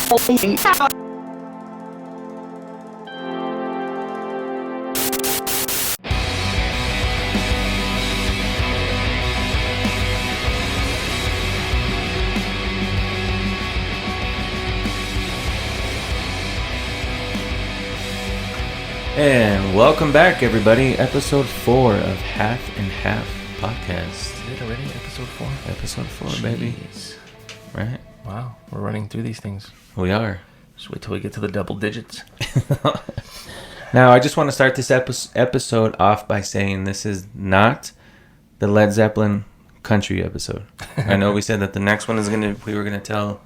And welcome back, everybody. Episode 4 of Half and Half podcast. Is it already episode 4? Episode 4, baby. Right? Wow, we're running through these things. We are. Just wait till we get to the double digits. Now, I just want to start this episode off by saying this is not the Led Zeppelin country episode. I know we said that the next one is we were gonna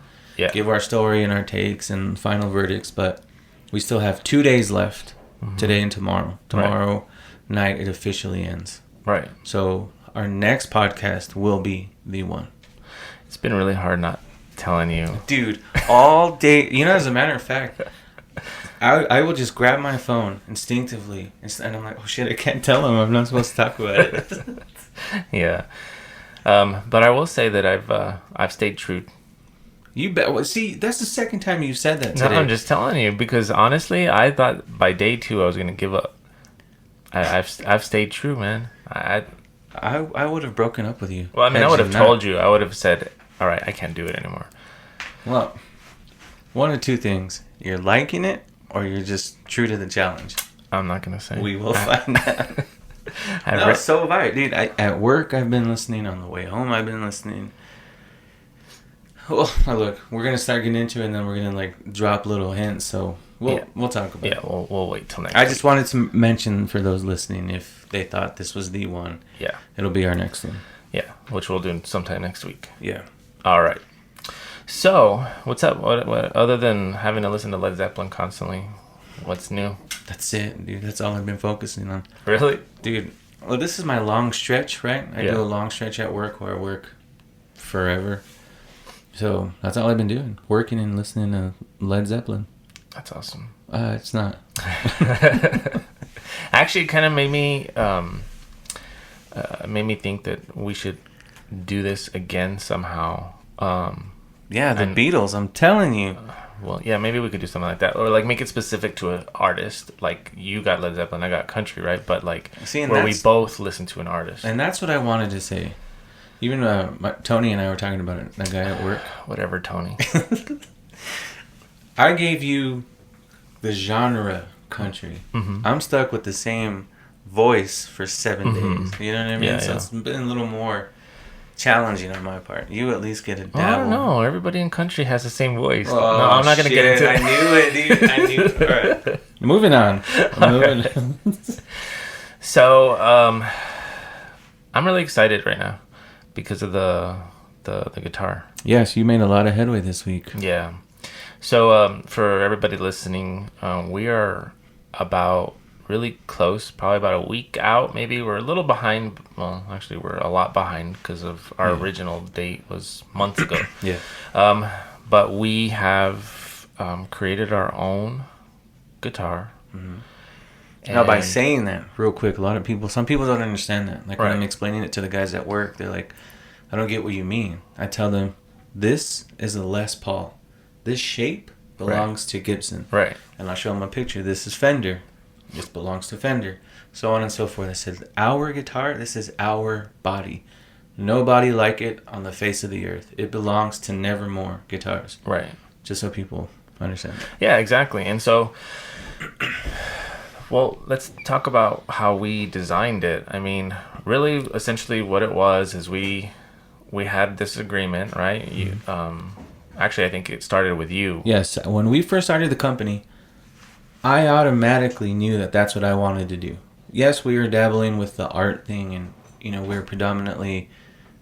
give our story and our takes and final verdicts, but we still have 2 days left. Today and tomorrow. Tomorrow night it officially ends. Right. So our next podcast will be the one. It's been really hard not telling you. Dude, all day. You know, as a matter of fact, I will just grab my phone instinctively. And I'm like, oh shit, I can't tell him. I'm not supposed to talk about it. Yeah. But I will say that I've stayed true. You bet. Well, see, that's the second time you've said that today. No, I'm just telling you because honestly, I thought by day 2 I was gonna give up. I've stayed true, man. I would have broken up with you. Well, I mean, I would have told you. I would have said, "All right, I can't do it anymore." Well, one of two things: you're liking it, or you're just true to the challenge. I'm not gonna say. We will find out. So have I, dude. At work, I've been listening. On the way home, I've been listening. Well, look, we're gonna start getting into it, and then we're gonna drop little hints. So we'll talk about it. Yeah, we'll wait till next. I just wanted to mention for those listening, if they thought this was the one, it'll be our next one. Yeah, which we'll do sometime next week. Yeah. All right. So what's up? What other than having to listen to Led Zeppelin constantly? What's new? That's it, dude. That's all I've been focusing on. Really, dude? Well, this is my long stretch, right? I do a long stretch at work where I work forever. So that's all I've been doing, working and listening to Led Zeppelin. That's awesome. It's not. Actually, it kind of made me think that we should do this again somehow. The Beatles. I'm telling you. Well, yeah, maybe we could do something like that, or make it specific to an artist. Like you got Led Zeppelin, I got country, right? But where we both listen to an artist. And that's what I wanted to say. Even Tony and I were talking about it. That guy at work. Whatever, Tony. I gave you the genre country. Mm-hmm. I'm stuck with the same voice for 7 days. You know what I mean? So it's been a little more challenging on my part. You at least get a dabble. I don't know. Everybody in country has the same voice. Oh, no, I'm not going to get into it. I knew it, dude. I knew it. All right. Moving on. So, I'm really excited right now. Because of the guitar. Yes, you made a lot of headway this week. Yeah. So for everybody listening, we are about really close, probably about a week out. Maybe we're a little behind. Well, actually, we're a lot behind because of our original date was months ago. But we have created our own guitar. Mm-hmm. Now, by saying that, real quick, some people don't understand that. When I'm explaining it to the guys at work, they're like, I don't get what you mean. I tell them, this is a Les Paul. This shape belongs to Gibson. Right. And I'll show them a picture. This is Fender. This belongs to Fender. So on and so forth. I said, our guitar, this is our body. Nobody like it on the face of the earth. It belongs to Nevermore guitars. Right. Just so people understand that. Yeah, exactly. And so... Well, let's talk about how we designed it. I mean, really, essentially what it was is we had this agreement, right? Actually, I think it started with you. Yes. When we first started the company, I automatically knew that that's what I wanted to do. Yes, we were dabbling with the art thing, and, we were predominantly,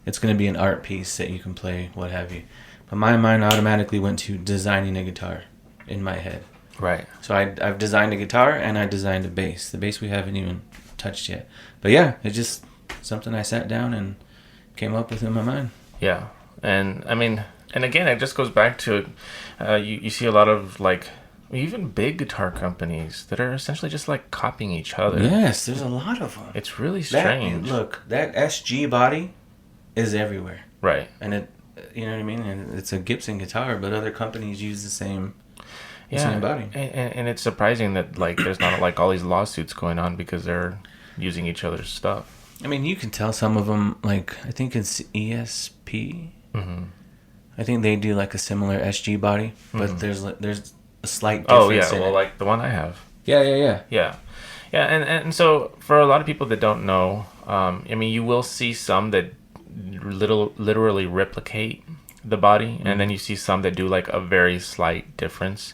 it's going to be an art piece that you can play, what have you. But my mind automatically went to designing a guitar in my head. Right. So I've designed a guitar and I designed a bass. The bass we haven't even touched yet. But yeah, it's just something I sat down and came up with in my mind. Yeah. And I mean, and again, it just goes back to you see a lot of even big guitar companies that are essentially just copying each other. Yes, there's a lot of them. It's really strange. That SG body is everywhere. Right. And You know what I mean? And it's a Gibson guitar, but other companies use the same body. And it's surprising that like there's not like all these lawsuits going on because they're using each other's stuff. I mean, you can tell some of them, like, I think it's ESP. Mm-hmm. I think they do like a similar SG body, but there's a slight difference. Oh yeah, in well, it. like the one I have. Yeah. And so for a lot of people that don't know, I mean, you will see some that literally replicate the body, and then you see some that do like a very slight difference.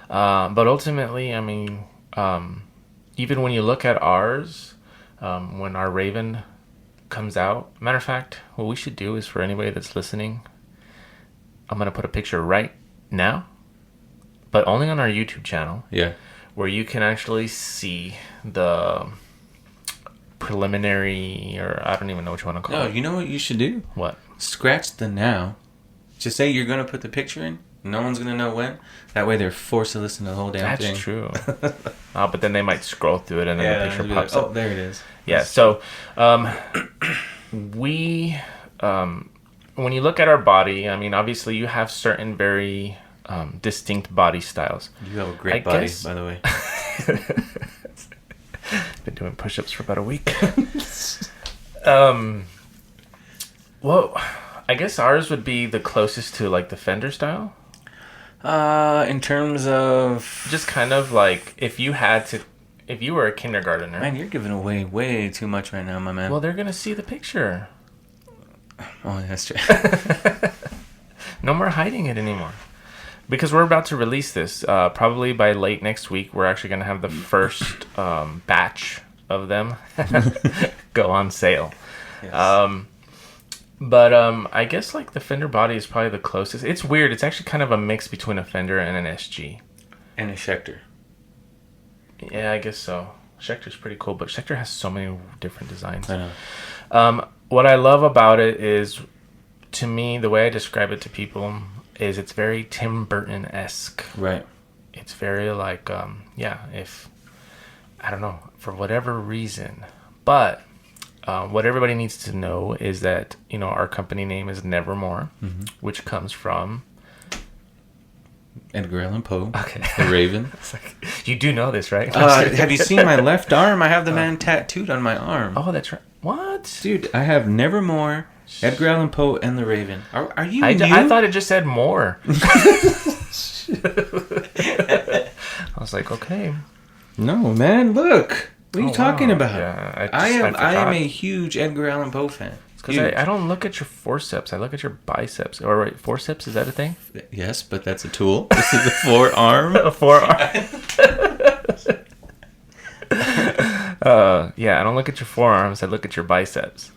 But ultimately, I mean, even when you look at ours, when our Raven comes out, matter of fact, what we should do is for anybody that's listening, I'm gonna put a picture right now, but only on our YouTube channel. Yeah. Where you can actually see the preliminary, or I don't even know what you want to call it. No, you know what you should do? What? Scratch the now. Just say you're going to put the picture in. No one's going to know when. That way they're forced to listen to the whole damn thing. That's true. But then they might scroll through it and then the picture pops up. Oh, there it is. Yeah, so we, when you look at our body, I mean, obviously you have certain very distinct body styles. You have a great body, by the way. Been doing push-ups for about a week. Well, I guess ours would be the closest to like the Fender style. In terms of just kind of like if you were a kindergartner. Man, you're giving away way too much right now, my man. Well, they're gonna see the picture. Oh, that's true. No more hiding it anymore. Because we're about to release this. Probably by late next week, we're actually going to have the first batch of them go on sale. Yes. But I guess like the Fender body is probably the closest. It's weird. It's actually kind of a mix between a Fender and an SG. And a Schecter. Yeah, I guess so. Schecter's pretty cool, but Schecter has so many different designs. I know. What I love about it is, to me, the way I describe it to people is it's very Tim Burton-esque. Right. It's very like, if, I don't know, for whatever reason. But what everybody needs to know is that, our company name is Nevermore, which comes from Edgar Allan Poe. Okay. The Raven. You do know this, right? Have you seen my left arm? I have the man tattooed on my arm. Oh, that's right. What? Dude, I have Nevermore, Edgar Allan Poe, and the Raven. Are you new? I thought it just said more. I was like, okay. No, man, look. What are you talking about? Yeah, I am a huge Edgar Allan Poe fan. Because I don't look at your forceps. I look at your biceps. Or wait, forceps, is that a thing? Yes, but that's a tool. This is a forearm. A forearm. Yeah, I don't look at your forearms. I look at your biceps.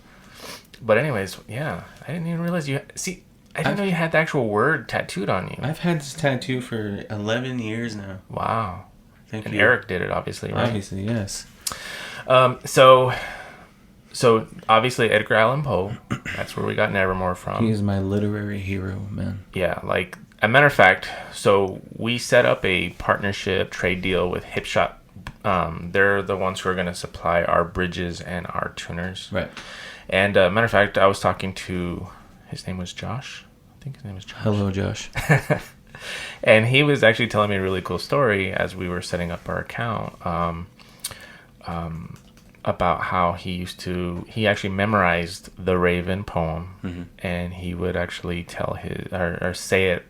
But anyways, yeah, I didn't even realize you... See, I didn't know you had the actual word tattooed on you. I've had this tattoo for 11 years now. Wow. Thank you. And Eric did it, obviously, right? Obviously, yes. So obviously Edgar Allan Poe, that's where we got Nevermore from. He is my literary hero, man. Yeah, like, a matter of fact, so we set up a partnership trade deal with Hipshot. They're the ones who are going to supply our bridges and our tuners. Right. And matter of fact, I was talking to, his name was Josh. I think his name was Josh. Hello, Josh. And he was actually telling me a really cool story as we were setting up our account. About how he actually memorized the Raven poem, and he would actually tell or say it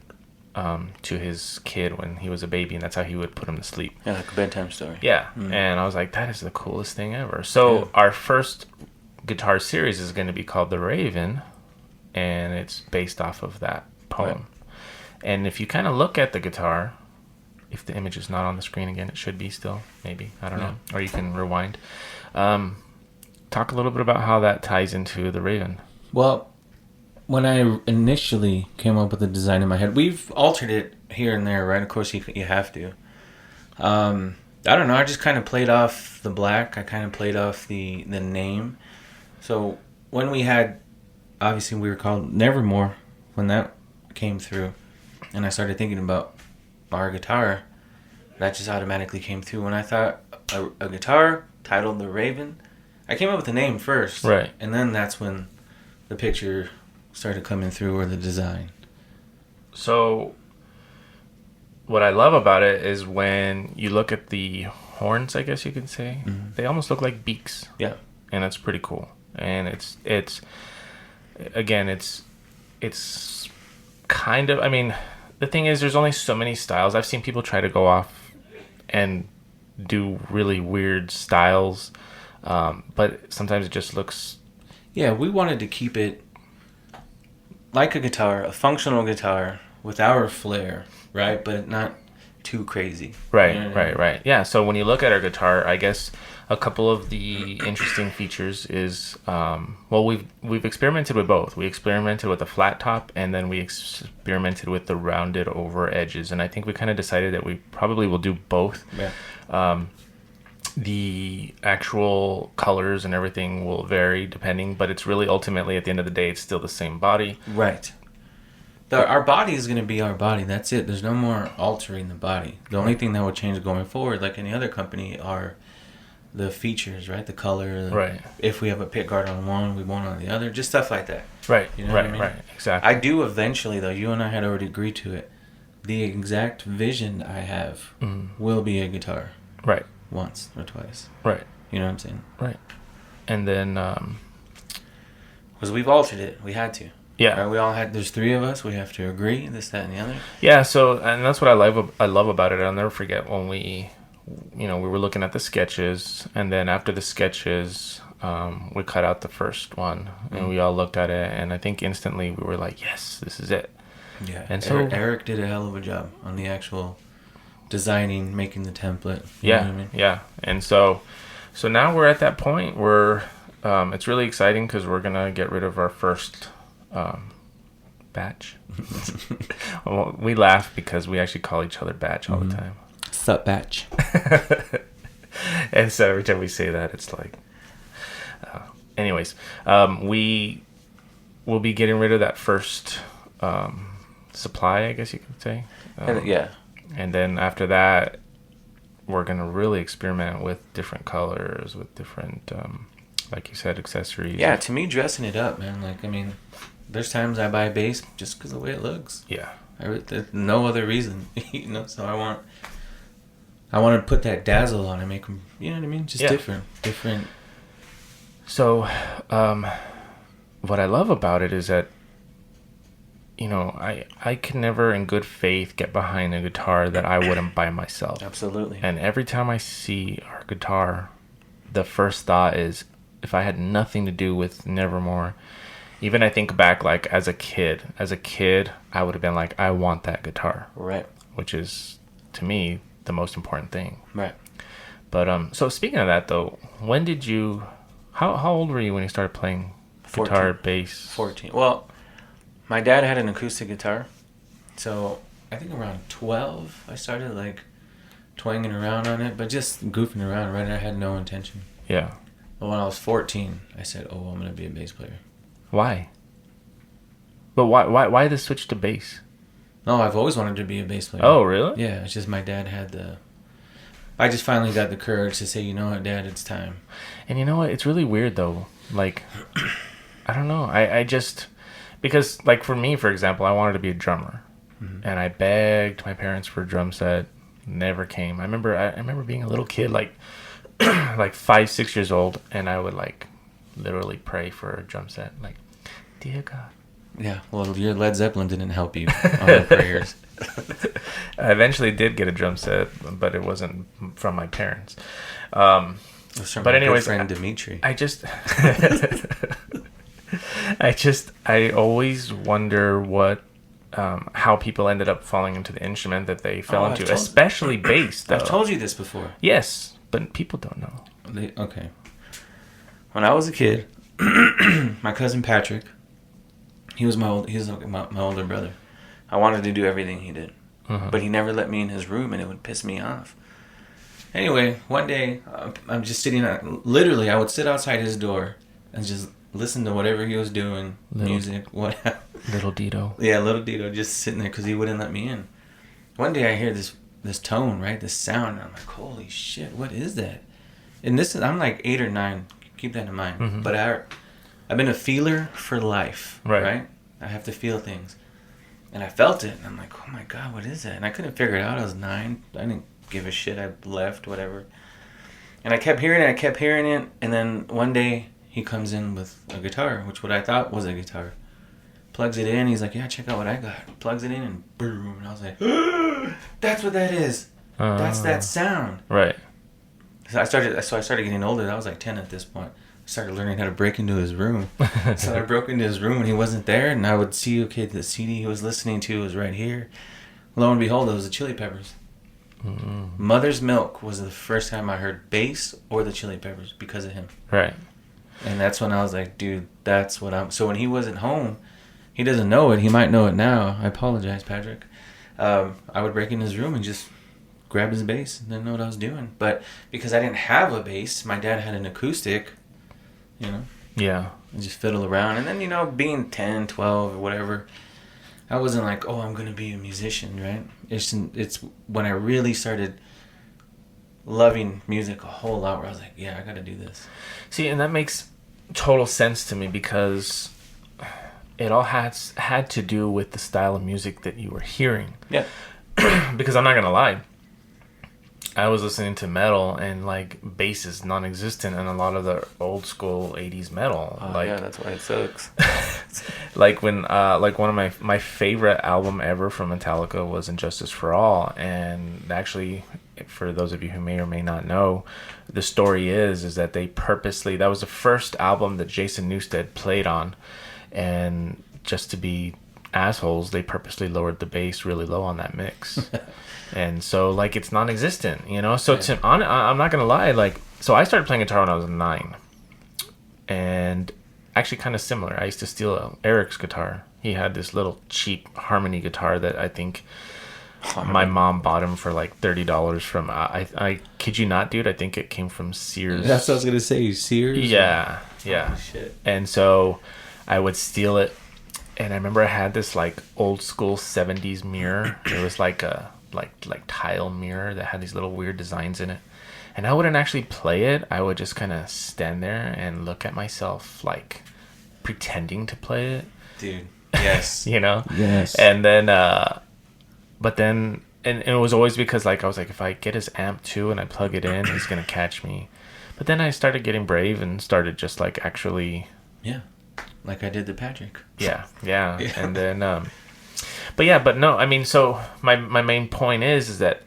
to his kid when he was a baby, and that's how he would put him to sleep. Yeah, like a bedtime story. Yeah, and I was like, that is the coolest thing ever. So our first guitar series is going to be called The Raven, and it's based off of that poem. Right. And if you kind of look at the guitar, if the image is not on the screen again, it should be still, maybe. I don't know. Or you can rewind. Talk a little bit about how that ties into the Raven. Well, when I initially came up with the design in my head, we've altered it here and there, right? Of course, you have to. I don't know. I just kind of played off the black. I kind of played off the name. So when we had, obviously we were called Nevermore when that came through, and I started thinking about our guitar, that just automatically came through. When I thought a guitar titled The Raven, I came up with the name first. Right. And then that's when the picture started coming through, or the design? So, what I love about it is when you look at the horns, I guess you could say, they almost look like beaks. Yeah. And that's pretty cool. And it's again, it's kind of, I mean, the thing is, there's only so many styles. I've seen people try to go off and do really weird styles, but sometimes it just looks... Yeah, we wanted to keep it like a guitar, a functional guitar with our flair, right? But not too crazy. Right, You know what I mean? right. Yeah, so when you look at our guitar, I guess a couple of the interesting features is, well, we've experimented with both. We experimented with the flat top, and then we experimented with the rounded over edges. And I think we kind of decided that we probably will do both. Yeah. The actual colors and everything will vary depending, but it's really ultimately, at the end of the day, it's still the same body. Right. Our body is going to be our body. That's it. There's no more altering the body. The only thing that will change going forward, like any other company, are the features, right? The color. Right. If we have a pick guard on one, we won't on the other. Just stuff like that. Right. You know right. what I mean? Right. Exactly. I do eventually, though. You and I had already agreed to it. The exact vision I have will be a guitar. Right. Once or twice. Right. You know what I'm saying? Right. And then... because we've altered it. We had to. Yeah. Right? We all had... There's three of us. We have to agree. This, that, and the other. Yeah, so... And that's what I love about it. I'll never forget when we were looking at the sketches. And then after the sketches, we cut out the first one. And we all looked at it. And I think instantly we were like, yes, this is it. Yeah. And so... Eric did a hell of a job on the actual... designing, making the template. Yeah, know what I mean? yeah. And so now we're at that point where it's really exciting because we're going to get rid of our first batch. Well, we laugh because we actually call each other batch all the time. Sup, batch. And so every time we say that, it's like... anyways, we will be getting rid of that first supply, I guess you could say. Yeah. And then after that, we're going to really experiment with different colors, with different, like you said, accessories. Yeah, to me, dressing it up, man. Like, I mean, there's times I buy a bass just because of the way it looks. Yeah. There's no other reason, so I want to put that dazzle on and make them, you know what I mean? Just different. So, what I love about it is that, I can never in good faith get behind a guitar that I wouldn't buy myself. Absolutely. And every time I see our guitar, the first thought is, if I had nothing to do with Nevermore, even I think back, like, as a kid, I would have been like, I want that guitar. Right. Which is, to me, the most important thing. Right. But, so speaking of that, though, when did you, how old were you when you started playing guitar, 14. bass? 14. Well, my dad had an acoustic guitar, so I think around 12 I started, like, twanging around on it, but just goofing around, right? I had no intention. Yeah. But when I was 14, I said, I'm going to be a bass player. Why? But why the switch to bass? No, I've always wanted to be a bass player. Oh, really? Yeah, it's just my dad had I just finally got the courage to say, you know what, Dad, it's time. And you know what? It's really weird, though. Like, I don't know. I just... Because, like, for me, for example, I wanted to be a drummer. Mm-hmm. And I begged my parents for a drum set. Never came. I remember being a little kid, like 5, 6 years old, and I would, like, literally pray for a drum set. Like, dear God. Yeah, well, your Led Zeppelin didn't help you on the prayers. I eventually did get a drum set, but it wasn't from my parents. It was from my good friend Dimitri. I always wonder what, how people ended up falling into the instrument that they fell into, especially bass, though. I've told you this before. Yes, but people don't know. Okay. When I was a kid, my cousin Patrick, he was my older brother. I wanted to do everything he did, but he never let me in his room, and it would piss me off. Anyway, one day, I'm just sitting, literally, I would sit outside his door and just listen to whatever he was doing, music, whatever. Little Dito. Yeah, little Dito, just sitting there because he wouldn't let me in. One day I hear this tone, right, this sound, and I'm like, holy shit, what is that? And I'm like 8 or 9, keep that in mind. Mm-hmm. But I've been a feeler for life, right? I have to feel things. And I felt it, and I'm like, oh my God, what is that? And I couldn't figure it out. I was 9. I didn't give a shit. I left, whatever. And I kept hearing it, and then one day he comes in with a guitar, which what I thought was a guitar. Plugs it in, he's like, yeah, check out what I got. Plugs it in, and boom. And I was like, that's what that is. That's that sound. Right. So I started getting older. I was like 10 at this point. I started learning how to break into his room. So I broke into his room when he wasn't there, and I would see, okay, the CD he was listening to was right here. Lo and behold, it was the Chili Peppers. Mm-hmm. Mother's Milk was the first time I heard bass or the Chili Peppers because of him. Right. And that's when I was like, dude, that's what I'm... So when he wasn't home, he doesn't know it. He might know it now. I apologize, Patrick. I would break in his room and just grab his bass. Didn't know what I was doing. But because I didn't have a bass, my dad had an acoustic, you know? Yeah. And just fiddle around. And then, you know, being 10, 12, or whatever, I wasn't like, oh, I'm going to be a musician, right? It's when I really started loving music a whole lot where I was like, yeah, I got to do this. See, and that makes total sense to me because it all had to do with the style of music that you were hearing. Yeah. Because I'm not going to lie. I was listening to metal and like bass is non-existent in a lot of the old school 80s metal. Oh, like, yeah, that's why it sucks. like when like one of my favorite album ever from Metallica was Injustice for All, and actually for those of you who may or may not know, the story is that they purposely, that was the first album that Jason Newsted played on, and just to be assholes, they purposely lowered the bass really low on that mix. And so like it's non-existent, you know. So I'm not gonna lie, like, so I started playing guitar when I was 9, and actually kind of similar. I used to steal Eric's guitar. He had this little cheap Harmony guitar that I think my mom bought him for like $30 from I kid you not, dude, I think it came from Sears. That's what I was gonna say. Sears. Yeah. Oh, shit. And so I would steal it, and I remember I had this like old school 70s mirror. It was like a like tile mirror that had these little weird designs in it, and I wouldn't actually play it. I would just kind of stand there and look at myself like pretending to play it, dude. Yes. You know. Yes. And then but then and it was always because like I was like, if I get his amp too and I plug it in, he's gonna catch me. But then I started getting brave and started just like actually, yeah, like I did to Patrick. Yeah. And then but no, I mean, so my main point is that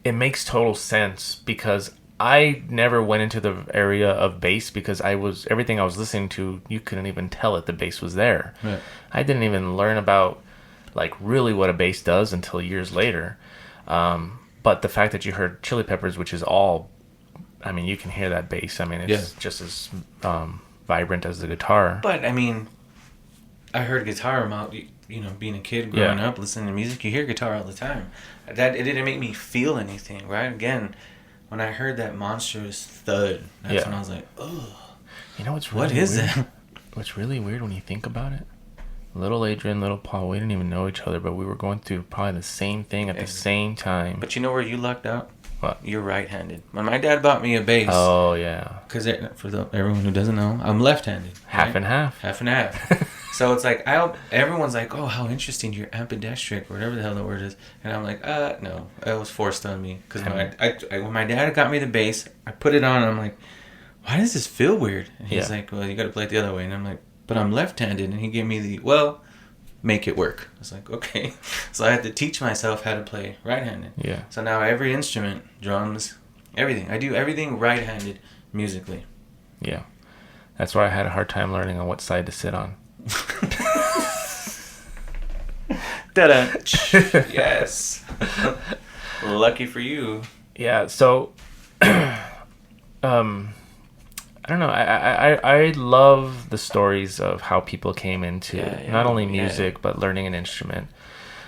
it makes total sense because I never went into the area of bass because everything I was listening to, you couldn't even tell it, the bass was there. Right. I didn't even learn about like really what a bass does until years later. But the fact that you heard Chili Peppers, which is all, I mean, you can hear that bass. I mean, it's just as vibrant as the guitar. But I mean, I heard guitar about, you know, being a kid growing up, listening to music, you hear guitar all the time. It didn't make me feel anything, right? Again, when I heard that monstrous thud, that's when I was like, oh, you know what's really what is weird? that? What's really weird when you think about it? Little Adrian, little Paul, we didn't even know each other, but we were going through probably the same thing at the same time. But you know where you lucked out? What? You're right-handed. When my dad bought me a bass. Oh, yeah. Because everyone who doesn't know, I'm left-handed. Half and half. Half and half. So it's like, everyone's like, oh, how interesting, you're ambidextric, or whatever the hell the word is. And I'm like, no, it was forced on me. Because when my dad got me the bass, I put it on, and I'm like, why does this feel weird? And he's like, well, you got to play it the other way. And I'm like, but I'm left-handed. And he gave me make it work. I was like, okay. So I had to teach myself how to play right-handed. Yeah. So now every instrument, drums, everything. I do everything right-handed musically. Yeah. That's why I had a hard time learning on what side to sit on. Ta-da. Yes. Lucky for you. Yeah, so I don't know. I love the stories of how people came into not only music but learning an instrument.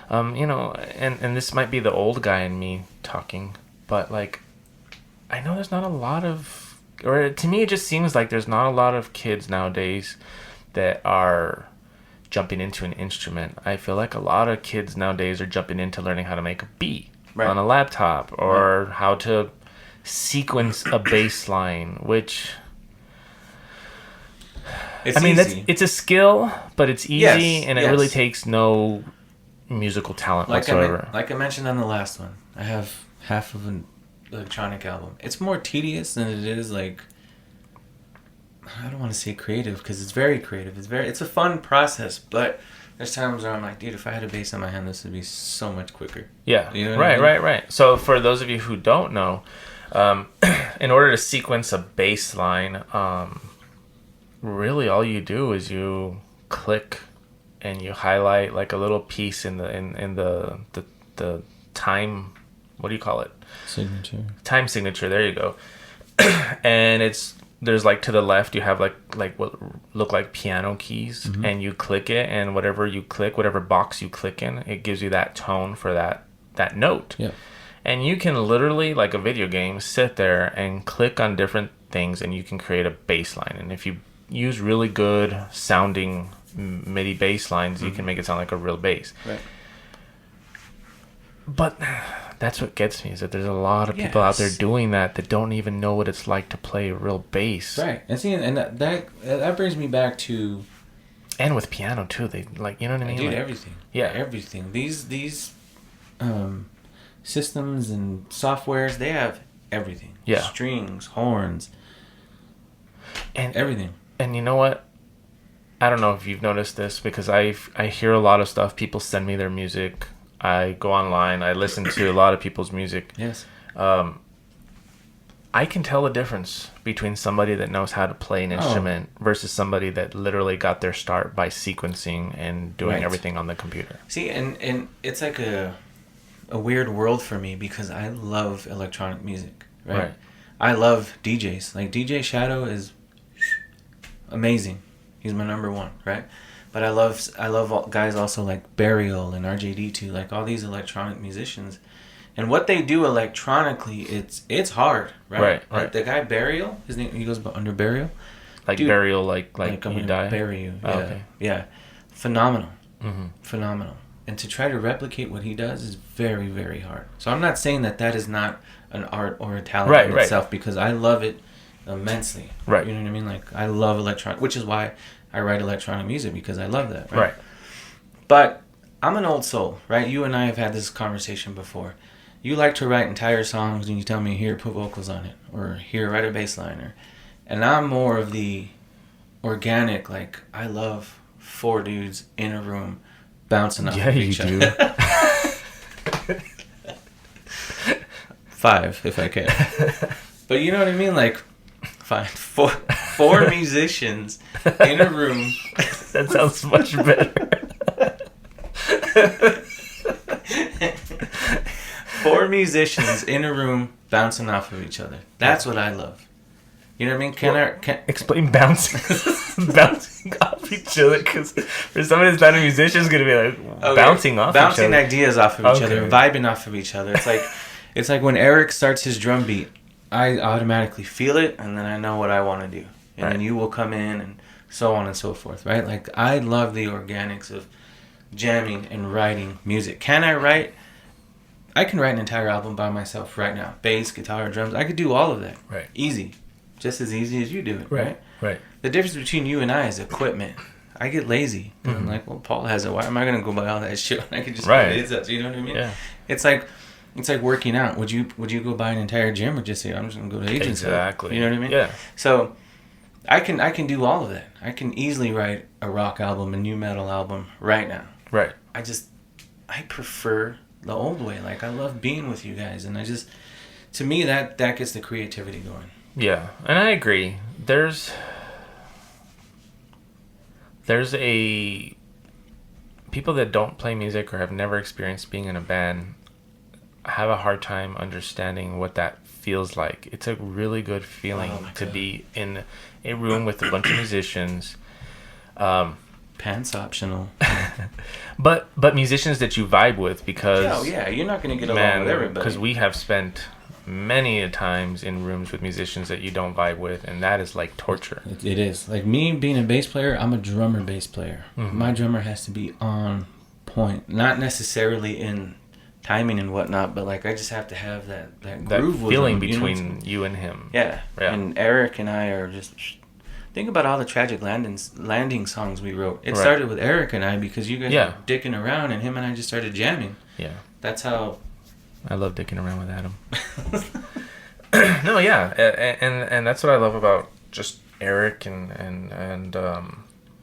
You know, and this might be the old guy in me talking, but like I know there's not a lot of, or to me it just seems like there's not a lot of kids nowadays that are jumping into an instrument. I feel like a lot of kids nowadays are jumping into learning how to make a beat on a laptop or how to sequence a bass line, which It's I mean, easy. it's a skill, but it's easy, Yes, and it really takes no musical talent whatsoever. Like I mentioned on the last one, I have half of an electronic album. It's more tedious than it is like, I don't want to say creative because it's very creative. It's a fun process, but there's times where I'm like, dude, if I had a bass in my hand, this would be so much quicker. Yeah, You know what I mean? right. So for those of you who don't know, in order to sequence a bass line, really all you do is you click and you highlight like a little piece in the time. What do you call it? Signature. Time signature. There you go. And there's like to the left you have like what look like piano keys, and you click it, and whatever you click, whatever box you click in, it gives you that tone for that note. Yeah. And you can literally, like a video game, sit there and click on different things, and you can create a bass line. And if you use really good sounding MIDI bass lines, you can make it sound like a real bass. Right. But that's what gets me, is that there's a lot of people out there doing that don't even know what it's like to play a real bass. Right. And see, and that brings me back to... And with piano, too. They, like, you know what I mean? Dude, like, everything. Yeah. Everything. These systems and softwares, they have everything. Yeah. Strings, horns, and everything. And you know what? I don't know if you've noticed this, because I hear a lot of stuff. People send me their music. I go online. I listen to a lot of people's music. Yes. I can tell the difference between somebody that knows how to play an instrument versus somebody that literally got their start by sequencing and doing everything on the computer. See, and it's like a weird world for me because I love electronic music, right? I love DJs. Like DJ Shadow is amazing. He's my number one, right? But I love guys also like Burial and RJD2, like all these electronic musicians. And what they do electronically, it's hard, right? Like the guy Burial, his name, he goes under Burial. Like Dude, Burial, like I'm you gonna die? Bury you. Yeah. Oh, okay. Yeah. Phenomenal. Mm-hmm. Phenomenal. And to try to replicate what he does is very, very hard. So I'm not saying that is not an art or a talent in itself, because I love it immensely. Right. You know what I mean? Like, I love electronic, which is why I write electronic music, because I love that. Right. But I'm an old soul, right? You and I have had this conversation before. You like to write entire songs and you tell me, here, put vocals on it, or here, write a bass line. And I'm more of the organic, like, I love 4 dudes in a room bouncing off of each other. Yeah, you do. 5, if I can. But you know what I mean? Like, fine. 4 musicians in a room. That sounds much better. 4 musicians in a room bouncing off of each other. That's what I love. You know what I mean? Can explain bouncing off each other? Because for somebody that's not a musician, is gonna be like bouncing off each other. Bouncing ideas off of each other, vibing off of each other. It's like when Eric starts his drum beat, I automatically feel it, and then I know what I want to do, and then you will come in, and so on and so forth, right? Like, I love the organics of jamming and writing music. Can I write? I can write an entire album by myself right now. Bass, guitar, drums. I could do all of that. Right. Easy. Just as easy as you do it, right? Right. The difference between you and I is equipment. I get lazy. Mm-hmm. I'm like, well, Paul has it. Why am I going to go buy all that shit when I can just go to his house? You know what I mean? Yeah. It's like working out. Would you go buy an entire gym, or just say, I'm just going to go to Adrian's house? Exactly. You know what I mean? Yeah. So I can do all of that. I can easily write a rock album, a new metal album right now. Right. I prefer the old way. Like, I love being with you guys, and to me, that gets the creativity going. Yeah, and I agree. There's a people that don't play music or have never experienced being in a band have a hard time understanding what that feels like. It's a really good feeling to be in a room with a bunch of musicians. Pants optional. but musicians that you vibe with, because you're not going to get along with everybody. Because we have spent many a times in rooms with musicians that you don't vibe with, and that is like torture. It is. Like, me being a bass player, I'm a drummer bass player. Mm-hmm. My drummer has to be on point, not necessarily in timing and whatnot, but like, I just have to have that groove feeling with him, between you and him. Yeah. And Eric and I are just Think about all the tragic landing songs we wrote. It Right. started with Eric and I because you guys Yeah. were dicking around and him and I just started jamming. Yeah. That's how. I love dicking around with Adam. No, yeah, and that's what I love about just Eric and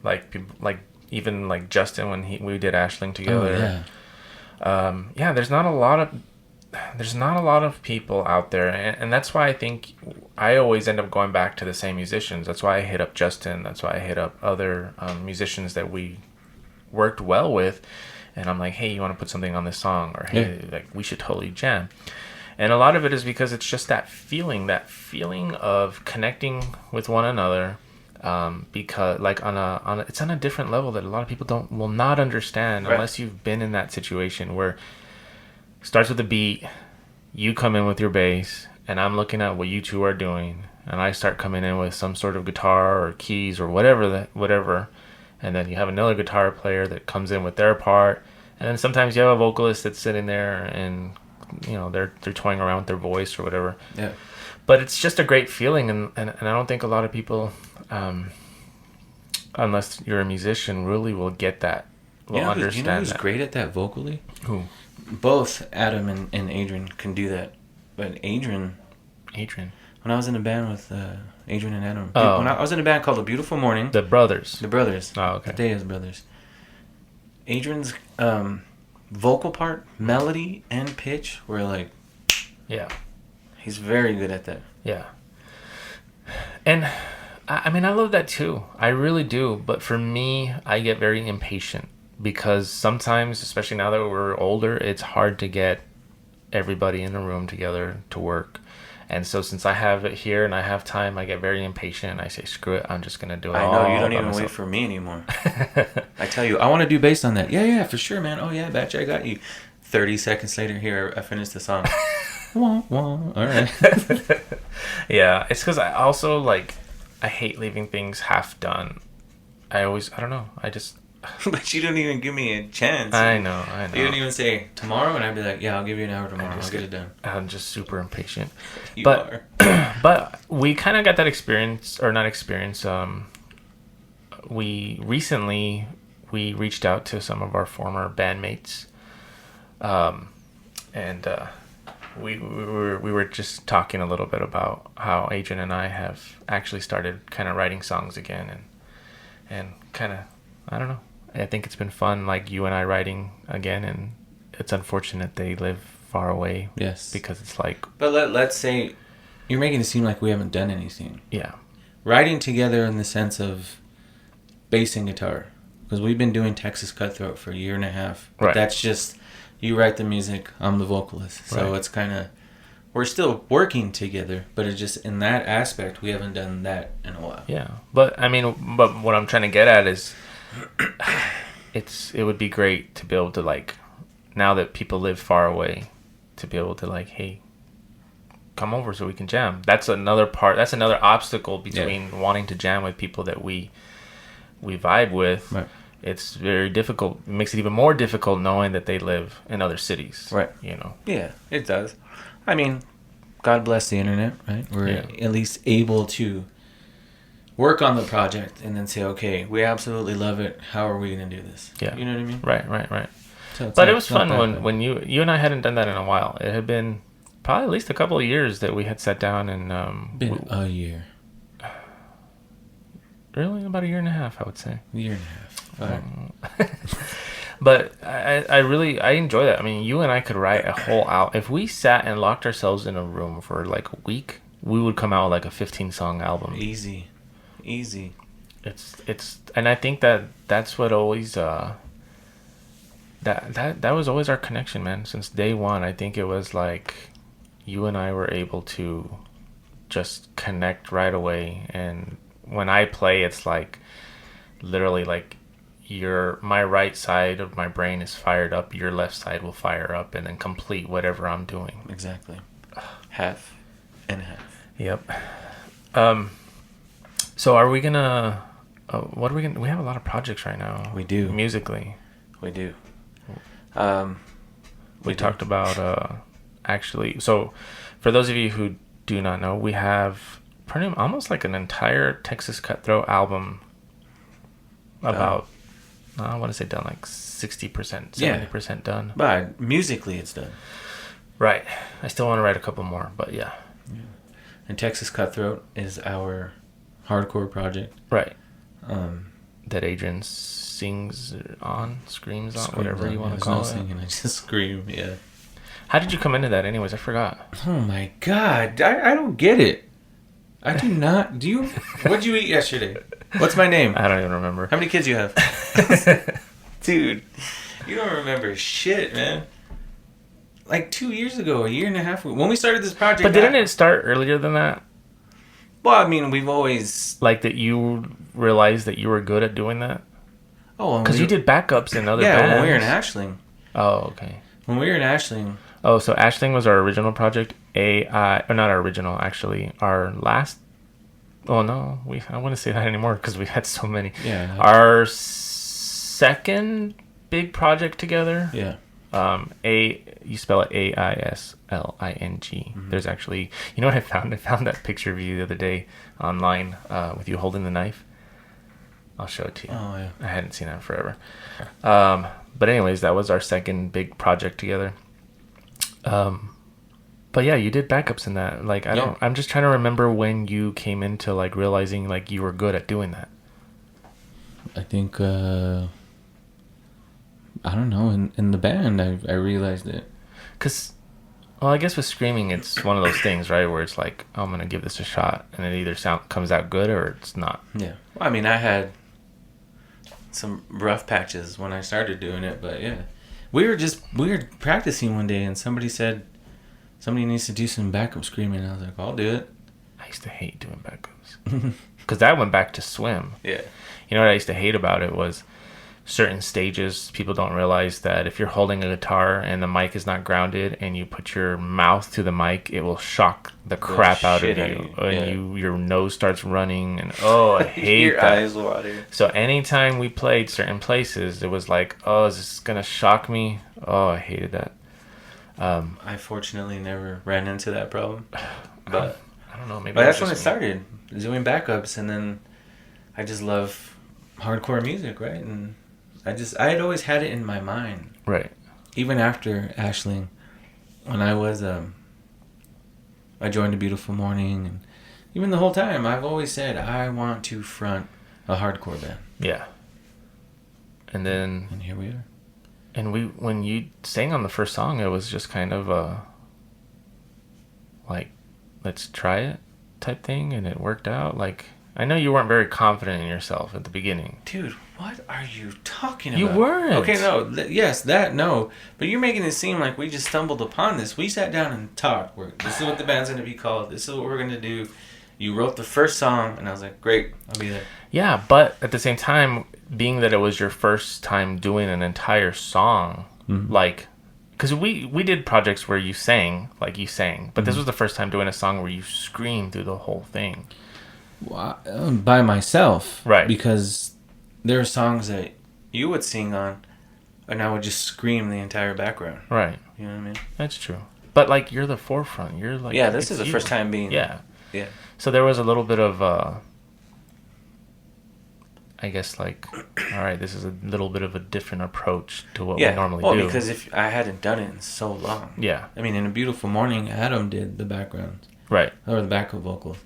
like people like even like Justin when we did Ashling together. Oh, yeah. Yeah, there's not a lot of people out there, and that's why I think I always end up going back to the same musicians. That's why I hit up Justin. That's why I hit up other musicians that we worked well with, and I'm like, hey, you want to put something on this song, or hey, like we should totally jam. And a lot of it is because it's just that feeling of connecting with one another, because like it's on a different level that a lot of people will not understand unless you've been in that situation where it starts with a beat, you come in with your bass, and I'm looking at what you two are doing, and I start coming in with some sort of guitar or keys or whatever, and then you have another guitar player that comes in with their part, and then sometimes you have a vocalist that's sitting there and they're toying around with their voice or whatever. Yeah. But it's just a great feeling, and I don't think a lot of people, unless you're a musician, really will get that. Will understand you know who's that. great at that vocally? Who? Both Adam and Adrian can do that. But Adrian, when I was in a band with Adrian and Adam, when I was in a band called A Beautiful Morning. The Brothers. The Brothers. Oh, okay. The Diaz Brothers. Adrian's vocal part, melody, and pitch were like... Yeah. He's very good at that. Yeah. And, I mean, I love that too. I really do. But for me, I get very impatient. Because sometimes, especially now that we're older, it's hard to get everybody in the room together to work. And so since I have it here and I have time, I get very impatient and I say, screw it, I'm just going to do it all. I know, you don't even wait for me anymore. I tell you, I want to do bass on that. Yeah, for sure, man. Oh, yeah, Batch, I got you. 30 seconds later, here, I finished the song. Wah, wah. All right. Yeah, it's because I also, I hate leaving things half done. I don't know, But you don't even give me a chance. I know. You don't even say tomorrow, and I'd be like, yeah, I'll give you an hour tomorrow. I'll get it done. I'm just super impatient. You are. But we kind of got that experience, or not experience. We reached out to some of our former bandmates, and we were just talking a little bit about how Adrian and I have actually started kind of writing songs again, and kind of, I don't know. I think it's been fun, like you and I writing again, and it's unfortunate they live far away. Yes. Because it's like... But let's say you're making it seem like we haven't done anything. Yeah. Writing together in the sense of bass and guitar. Because we've been doing Texas Cutthroat for a year and a half. But that's just, you write the music, I'm the vocalist. So it's kind of, we're still working together, but it's just in that aspect, we haven't done that in a while. Yeah. But what I'm trying to get at is, it would be great to be able to, now that people live far away, to be able to hey, come over so we can jam. That's another obstacle between wanting to jam with people that we vibe with. Right. It's very difficult. It makes it even more difficult knowing that they live in other cities. Right. Yeah, it does. I mean, God bless the internet, right? We're at least able to work on the project and then say, okay, we absolutely love it. How are we going to do this? Yeah. You know what I mean? Right. So but it was fun when you and I hadn't done that in a while. It had been probably at least a couple of years that we had sat down and... been a year. Really? About a year and a half, I would say. A year and a half. All right. But I enjoy that. I mean, you and I could write a whole album. If we sat and locked ourselves in a room for a week, we would come out with a 15-song album. Easy. It's and I think that's what always that was always our connection, man. Since day one, I think it was you and I were able to just connect right away. And when I play, it's literally my right side of my brain is fired up, your left side will fire up and then complete whatever I'm doing. Exactly. Half and half. Yep. So are we gonna what are we gonna... We have a lot of projects right now. We do. Musically. We do. We talked about actually, so for those of you who do not know, we have pretty almost like an entire Texas Cutthroat album. About, I want to say done like 60%, 70% done. But musically, it's done. Right. I still want to write a couple more, but yeah. And Texas Cutthroat is our hardcore project. Right. That Adrian sings on, screams on, whatever you want to call it. Singing, I just scream, yeah. How did you come into that anyways? I forgot. Oh my God. I don't get it. I do not. Do you? What'd you eat yesterday? What's my name? I don't even remember. How many kids you have? Dude, you don't remember shit, man. Like 2 years ago, a year and a half ago, when we started this project. But didn't it start earlier than that? Well, I mean, we've always... Like that you realized that you were good at doing that? Oh, because you did backups in other bands. Yeah, when we were in Ashling. Oh, okay. When we were in Ashling. Oh, so Ashling was our original project. Or not our original, actually. Our last... Oh, no. I wouldn't say that anymore because we had so many. Yeah. Our second big project together. Yeah. You spell it Aisling. Mm-hmm. There's actually... You know what I found? I found that picture of you the other day online with you holding the knife. I'll show it to you. Oh, yeah. I hadn't seen that in forever. But anyways, that was our second big project together. But yeah, you did backups in that. Like, I'm just trying to remember when you came into like realizing like you were good at doing that. I think, I don't know, in the band, I realized it. Because, well, I guess with screaming, it's one of those things, right? Where it's like, oh, I'm going to give this a shot. And it either comes out good or it's not. Yeah. Well, I mean, I had some rough patches when I started doing it, but yeah. We were practicing one day and somebody said, somebody needs to do some backup screaming. And I was like, I'll do it. I used to hate doing backups. Because that went back to swim. Yeah. You know what I used to hate about it was certain stages, people don't realize that if you're holding a guitar and the mic is not grounded and you put your mouth to the mic, it will shock the crap out of you. And your nose starts running and I hate your that. eyes water. So anytime we played certain places, it was like, is this gonna shock me? I hated that. I fortunately never ran into that problem, but I don't know. Maybe but that's when it started, doing backups, and then I just love hardcore music, right? And I had always had it in my mind, right? Even after Ashling, when I was I joined A Beautiful Morning, and even the whole time I've always said I want to front a hardcore band. Yeah. And here we are. And when you sang on the first song, it was just kind of like, let's try it type thing, and it worked out. Like, I know you weren't very confident in yourself at the beginning. Dude, what are you talking about? You weren't. Okay, no. No. But you're making it seem like we just stumbled upon this. We sat down and talked. This is what the band's going to be called. This is what we're going to do. You wrote the first song, and I was like, great, I'll be there. Yeah, but at the same time, being that it was your first time doing an entire song, like... Because we did projects where you sang, but this was the first time doing a song where you screamed through the whole thing. Well, by myself. Right. Because there are songs that you would sing on, and I would just scream the entire background. Right. You know what I mean? That's true. But, like, you're the forefront. You're, like... Yeah, this is the first time being... Yeah. Yeah. So there was a little bit of, I guess, like, all right, this is a little bit of a different approach to what we normally do. Well, because if I hadn't done it in so long. Yeah. I mean, in A Beautiful Morning, Adam did the backgrounds. Right. Or the backup vocals.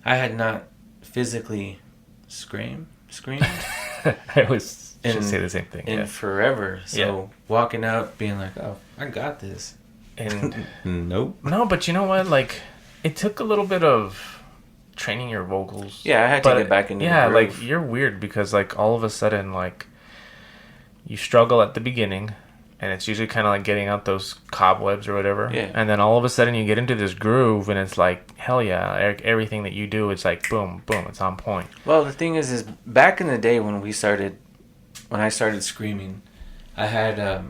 I had not physically screamed. I always should say the same thing. In forever. So walking out being like, oh, I got this. And nope. No, but you know what? Like, it took a little bit of training your vocals. Yeah, I had to get back into the groove. Like, you're weird because, like, all of a sudden, like, you struggle at the beginning, and it's usually kind of like getting out those cobwebs or whatever. Yeah. And then all of a sudden you get into this groove, and it's like, hell yeah, everything that you do, it's like, boom, boom, it's on point. Well, the thing is back in the day when I started screaming, I had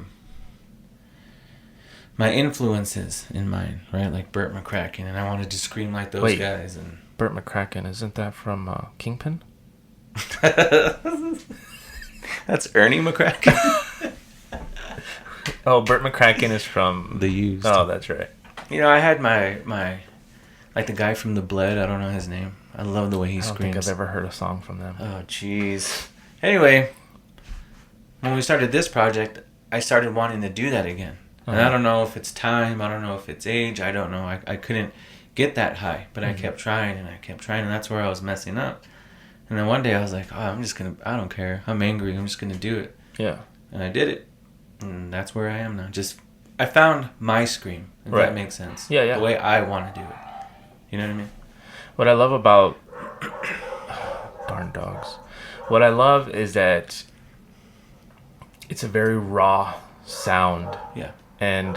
my influences in mind, right? Like Burt McCracken, and I wanted to scream like those guys. And Burt McCracken, isn't that from Kingpin? That's Ernie McCracken. Oh, Burt McCracken is from The Used. Oh, that's right. You know, I had my Like the guy from The Bled, I don't know his name. I love the way he I don't screams. think I've ever heard a song from them. Oh, jeez. Anyway, when we started this project, I started wanting to do that again. And I don't know if it's time, I don't know if it's age, I don't know. I couldn't get that high, but I kept trying, and that's where I was messing up. And then one day I was like, I don't care. I'm angry, I'm just going to do it. Yeah. And I did it. And that's where I am now. I found my scream, if that makes sense. Yeah, yeah. The way I want to do it. You know what I mean? What I love about... darn dogs. What I love is that it's a very raw sound. Yeah. And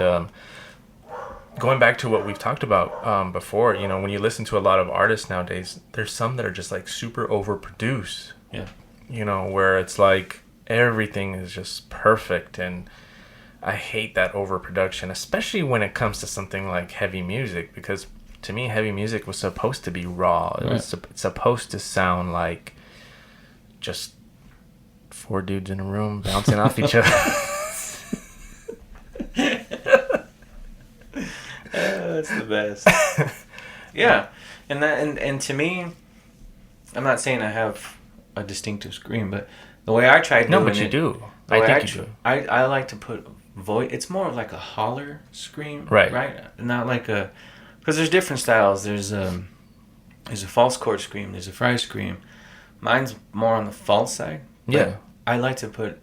going back to what we've talked about before, you know, when you listen to a lot of artists nowadays, there's some that are just like super overproduced. Yeah. You know, where it's like everything is just perfect, and I hate that overproduction, especially when it comes to something like heavy music, because to me, heavy music was supposed to be raw. It was supposed to sound like just 4 dudes in a room bouncing off each other. That's the best. Yeah, and to me, I'm not saying I have a distinctive scream, but the way I tried doing it... No, but you do. I think you do. I like to put voice... It's more of like a holler scream, right? Not like a... Because there's different styles. There's a false chord scream. There's a fry scream. Mine's more on the false side. Yeah. I like to put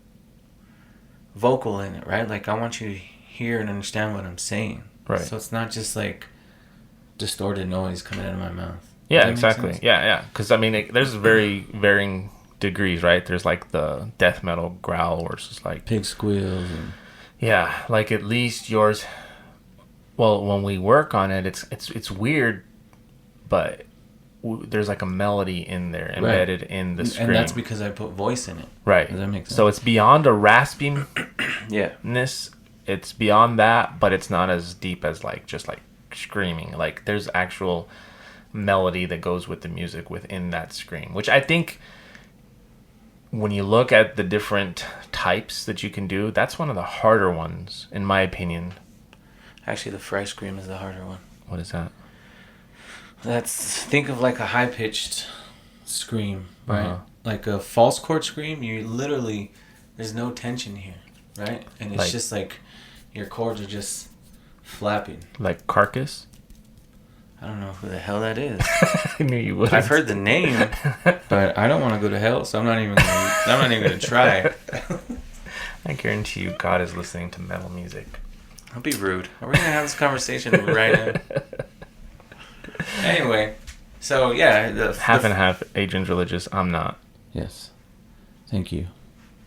vocal in it, right? Like I want you to hear and understand what I'm saying. Right. So it's not just like distorted noise coming out of my mouth. Yeah, exactly. Yeah. Because I mean, there's very varying degrees, right? There's like the death metal growl versus like pig squeals. And... Yeah, like at least yours. Well, when we work on it, it's weird, but there's like a melody in there embedded in the screen. And that's because I put voice in it. Right. Does that make sense? So it's beyond a raspiness. Yeah. It's beyond that, but it's not as deep as like just like screaming. Like there's actual melody that goes with the music within that scream, which I think when you look at the different types that you can do, that's one of the harder ones, in my opinion. Actually, the fry scream is the harder one. What is that? Think of like a high-pitched scream, right? Uh-huh. Like a false chord scream, you literally, there's no tension here, right? And it's just like your chords are just flapping. Like Carcass? I don't know who the hell that is. I knew you would. I've heard the name, but I don't want to go to hell, so I'm not even gonna try. I guarantee you God is listening to metal music. Don't be rude. We're going to have this conversation right now. Anyway, so yeah. Half and half, Adrian's religious. I'm not. Yes. Thank you.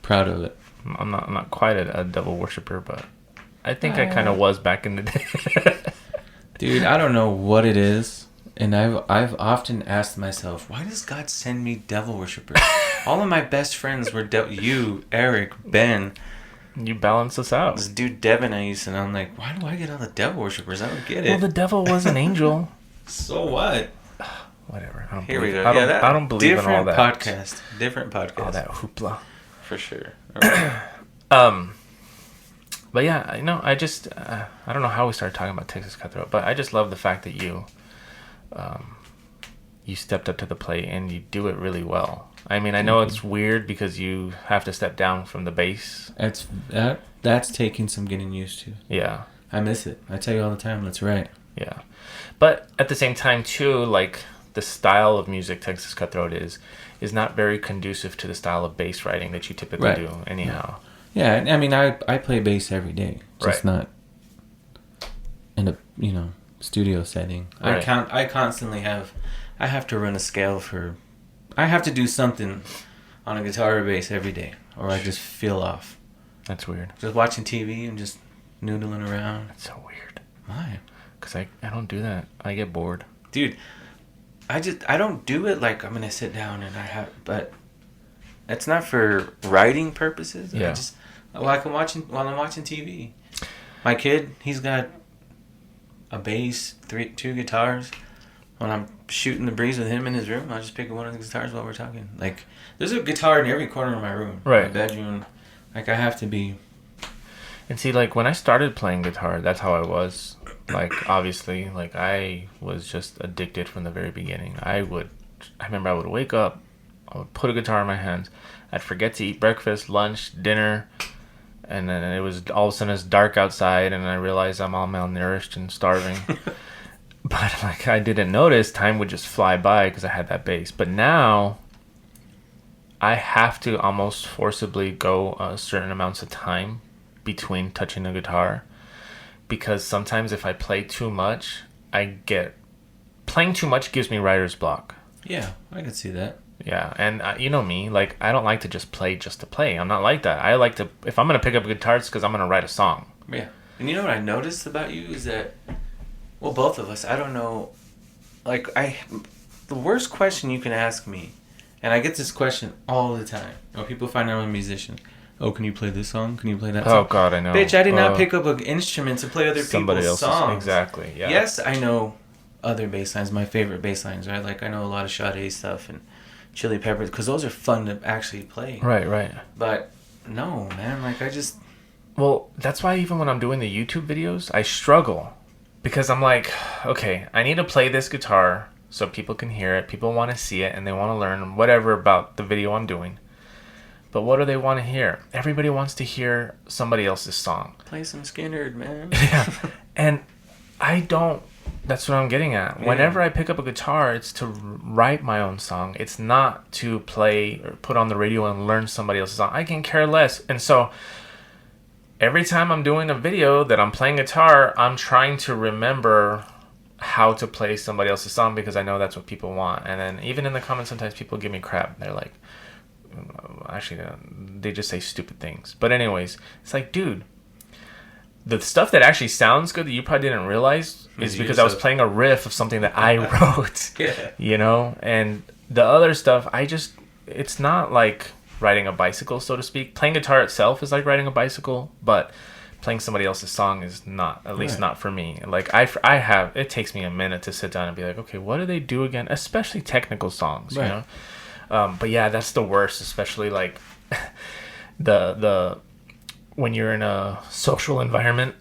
Proud of it. I'm not quite a devil worshiper, but I think I kind of was back in the day. Dude, I don't know what it is. And I've often asked myself, why does God send me devil worshippers? All of my best friends were you, Eric, Ben. You balance us out. This dude Devin I used to know. I'm like, why do I get all the devil worshippers? I don't get it. Well, the devil was an angel. So what? Whatever. Here we go. I don't believe in all that. Different podcast. All that hoopla. For sure. But yeah, I just I don't know how we started talking about Texas Cutthroat, but I just love the fact that you stepped up to the plate and you do it really well. I mean, I know it's weird because you have to step down from the bass. That's taking some getting used to. Yeah. I miss it. I tell you all the time, that's right. Yeah. But at the same time, too, like, the style of music Texas Cutthroat is not very conducive to the style of bass writing that you typically do anyhow. Yeah, I mean, I play bass every day. Just not in a, studio setting. Right. I constantly have to run a scale I have to do something on a guitar or bass every day, or I just feel off. That's weird. Just watching TV and just noodling around. That's so weird. Why? Because I don't do that. I get bored. Dude, I don't do it like I'm going to sit down and but it's not for writing purposes. Yeah. While I'm watching TV. My kid, he's got a bass, 2 guitars. When I'm shooting the breeze with him in his room, I'll just pick up one of the guitars while we're talking. Like, there's a guitar in every corner of my room. Right. My bedroom. Like, I have to be... And see, like, when I started playing guitar, that's how I was. Like, obviously, like, I was just addicted from the very beginning. I remember I would wake up, I would put a guitar in my hands, I'd forget to eat breakfast, lunch, dinner, and then it was all of a sudden it's dark outside, and I realized I'm all malnourished and starving. But, like, I didn't notice, time would just fly by because I had that bass. But now, I have to almost forcibly go certain amounts of time between touching the guitar, because sometimes if I play too much, playing too much gives me writer's block. Yeah, I can see that. Yeah, and you know me, like, I don't like to just to play. I'm not like that. I like to, if I'm going to pick up a guitar, it's because I'm going to write a song. Yeah. And you know what I noticed about you is that, well, both of us, I don't know, like, the worst question you can ask me, and I get this question all the time. When people find out I'm a musician. Oh, can you play this song? Can you play that song? Oh, God, I know. Bitch, I did not pick up an instrument to play other people's songs. Exactly, yeah. Yes, I know other bass lines, my favorite bass lines, right? Like, I know a lot of Sade stuff and Chili Peppers, because those are fun to actually play. Right. But, no, man, like, I just... Well, that's why even when I'm doing the YouTube videos, I struggle. Because I'm like, okay, I need to play this guitar so people can hear it, people want to see it, and they want to learn whatever about the video I'm doing. But what do they want to hear? Everybody wants to hear somebody else's song. Play some Skinner, man. Yeah. And I don't... That's what I'm getting at. Yeah. Whenever I pick up a guitar, it's to write my own song. It's not to play or put on the radio and learn somebody else's song. I can care less. And so every time I'm doing a video that I'm playing guitar, I'm trying to remember how to play somebody else's song, because I know that's what people want. And then even in the comments, sometimes people give me crap. They're like, actually, they just say stupid things. But anyways, it's like, dude, the stuff that actually sounds good that you probably didn't realize is because I was playing a riff of something that I wrote. Yeah. You know? And the other stuff, it's not like riding a bicycle, so to speak. Playing guitar itself is like riding a bicycle, but playing somebody else's song is not, at least not for me. Like, it takes me a minute to sit down and be like, okay, what do they do again? Especially technical songs, you know? But yeah, that's the worst, especially like the when you're in a social environment.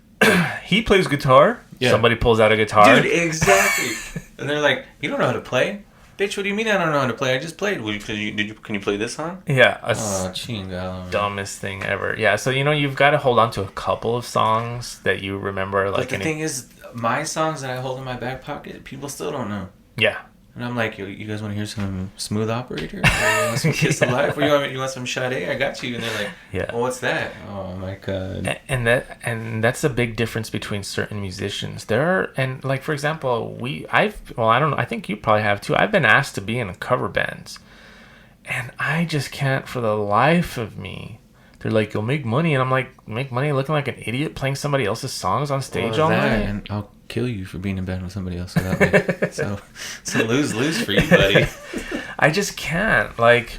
He plays guitar. Yeah. Somebody pulls out a guitar. Dude, exactly. And they're like, you don't know how to play? Bitch, what do you mean I don't know how to play? I just played. Can you play this song? Yeah. Chinga. Dumbest thing ever. Yeah, so, you've got to hold on to a couple of songs that you remember. Like, but the thing is, my songs that I hold in my back pocket, people still don't know. Yeah. And I'm like, you guys want to hear some Smooth Operator? You want some Kiss Alive? Or you want some Sade? I got you. And they're like, yeah. Well, what's that? Oh my God. And that's a big difference between certain musicians. Like, for example, I don't know, I think you probably have too. I've been asked to be in cover bands, and I just can't for the life of me. They're like, you'll make money, and I'm like, make money looking like an idiot playing somebody else's songs on stage all night? And I'll kill you for being in band with somebody else without me. So lose for you, buddy. I just can't. Like,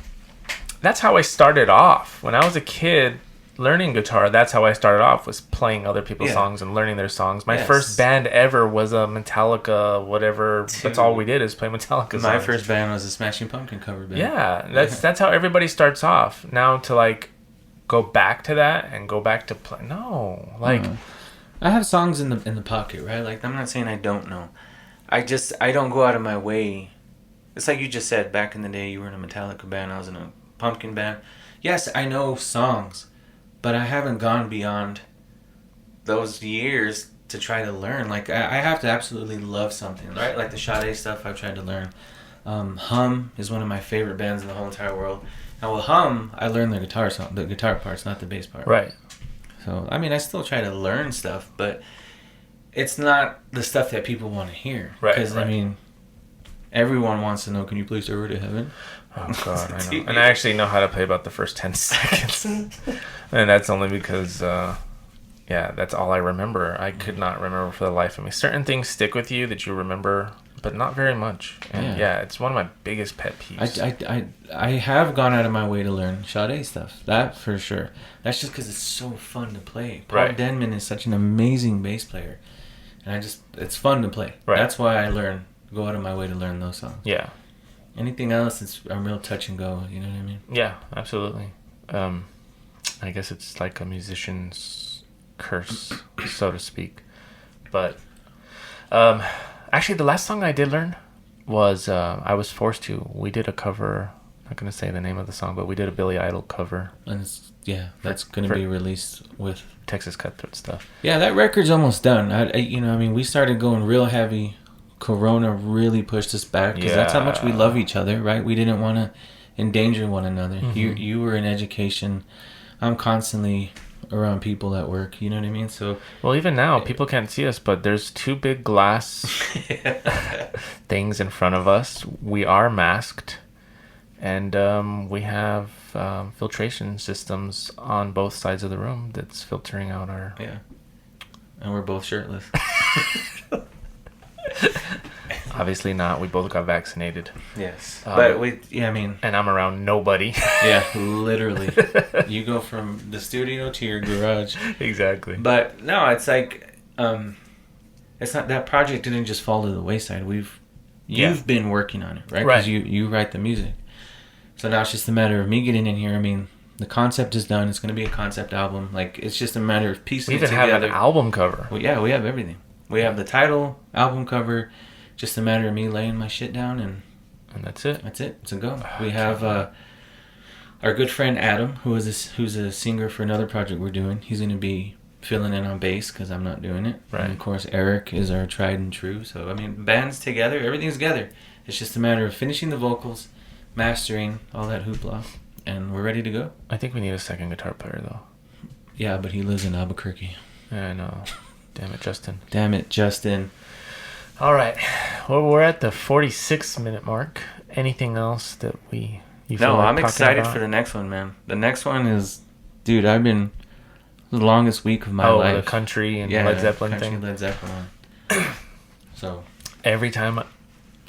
that's how I started off. When I was a kid learning guitar, that's how I started off, was playing other people's songs and learning their songs. My first band ever was a Metallica, whatever. Dude, that's all we did is play Metallica songs. My first band was a Smashing Pumpkin cover band. Yeah, that's how everybody starts off. Now to, like, go back to that and go back to play. No, like, I have songs in the pocket, right? Like, I'm not saying I don't know. I don't go out of my way. It's like you just said, back in the day, you were in a Metallica band, I was in a Pumpkin band. Yes, I know songs, but I haven't gone beyond those years to try to learn. Like, I have to absolutely love something, right? Like the Sade stuff I've tried to learn. Hum is one of my favorite bands in the whole entire world. Now with Hum, I learned the guitar parts, not the bass part. Right. So, I mean, I still try to learn stuff, but it's not the stuff that people want to hear. Right. Because, I mean, everyone wants to know, can you play Stairway to Heaven? Oh, God, I know. And I actually know how to play about the first 10 seconds. And that's only because, that's all I remember. I could not remember for the life of me. Certain things stick with you that you remember, but not very much. And it's one of my biggest pet peeves. I have gone out of my way to learn Sade stuff. That for sure. That's just because it's so fun to play. Paul Denman is such an amazing bass player, and it's fun to play. Right. That's why I go out of my way to learn those songs. Yeah. Anything else, I'm real touch and go. You know what I mean? Yeah, absolutely. I guess it's like a musician's curse, so to speak. But Actually, the last song I did learn was I was forced to. We did a cover. I'm not gonna say the name of the song, but we did a Billy Idol cover. And that's gonna be released with Texas Cutthroat stuff. Yeah, that record's almost done. We started going real heavy. Corona really pushed us back because that's how much we love each other, right? We didn't want to endanger one another. Mm-hmm. You were in education. I'm constantly around people at work. You know what I mean? So well, even now people can't see us, but there's two big glass things in front of us. We are masked, and we have filtration systems on both sides of the room that's filtering out our and we're both shirtless. Obviously not. We both got vaccinated. Yes. But and I'm around nobody. Yeah, literally. You go from the studio to your garage. Exactly. But no, it's like, it's not, that project didn't just fall to the wayside. You've been working on it, right? Because you write the music. So now it's just a matter of me getting in here. I mean, the concept is done. It's going to be a concept album. Like, it's just a matter of piecing it together. We even have an album cover. Well, yeah, we have everything. We have the title, album cover. Just a matter of me laying my shit down and that's it. That's it. It's a go. We have our good friend Adam, who's a singer for another project we're doing. He's going to be filling in on bass because I'm not doing it. Right. And of course, Eric is our tried and true. So I mean, bands together, everything's together. It's just a matter of finishing the vocals, mastering, all that hoopla, and we're ready to go. I think we need a second guitar player though. Yeah, but he lives in Albuquerque. Yeah, I know. Damn it, Justin. All right. Well, we're at the 46-minute mark. Anything else that you feel like I'm excited for the next one, man. The next one is, dude, I've been the longest week of my life. Oh, the country and Led Zeppelin thing? Led Zeppelin. So every time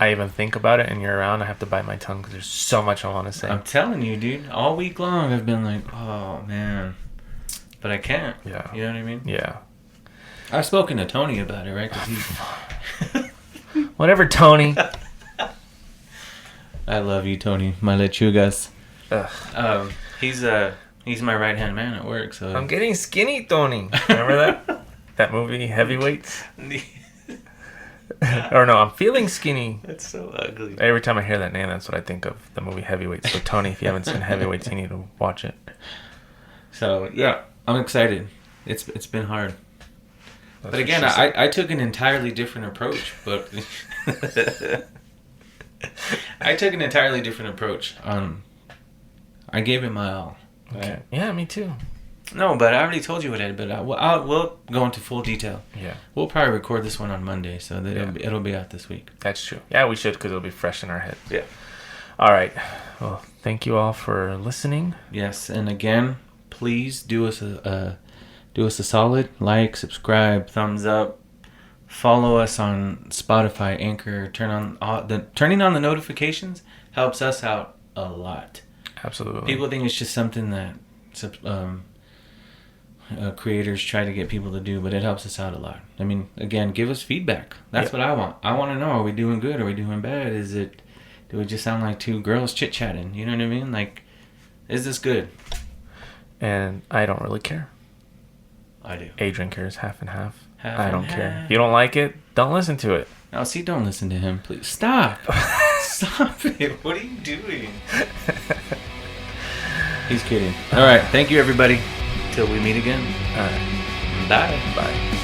I even think about it and you're around, I have to bite my tongue because there's so much I want to say. I'm telling you, dude. All week long, I've been like, oh, man. But I can't. Yeah. You know what I mean? Yeah. I've spoken to Tony about it, right? Whatever, Tony. I love you, Tony. My lechugas. He's my right hand man at work. So I'm getting skinny, Tony. Remember that? That movie, Heavyweights. Or no, I'm feeling skinny. That's so ugly. Every time I hear that name, that's what I think of, the movie Heavyweights. So Tony, if you haven't seen Heavyweights, you need to watch it. So yeah, I'm excited. It's been hard. But again, I took an entirely different approach. But I took an entirely different approach. I gave it my all. Okay. Right? Yeah, me too. No, but I already told you what I did. But we'll go into full detail. Yeah. We'll probably record this one on Monday, so that it'll be out this week. That's true. Yeah, we should, because it'll be fresh in our heads. Yeah. All right. Well, thank you all for listening. Yes, and again, please do us a solid like, subscribe, thumbs up, follow us on Spotify, Anchor. Turning on the notifications helps us out a lot. Absolutely. People think it's just something that creators try to get people to do, but it helps us out a lot. I mean, again, give us feedback. That's what I want. I want to know: are we doing good? Are we doing bad? Do we just sound like two girls chit chatting? You know what I mean? Like, is this good? And I don't really care. I do. Adrian cares half and half. I don't care. If you don't like it, don't listen to it. Now, see, don't listen to him, please. Stop. Stop it. What are you doing? He's kidding. All right. Thank you, everybody. Till we meet again. All right. Bye. Bye.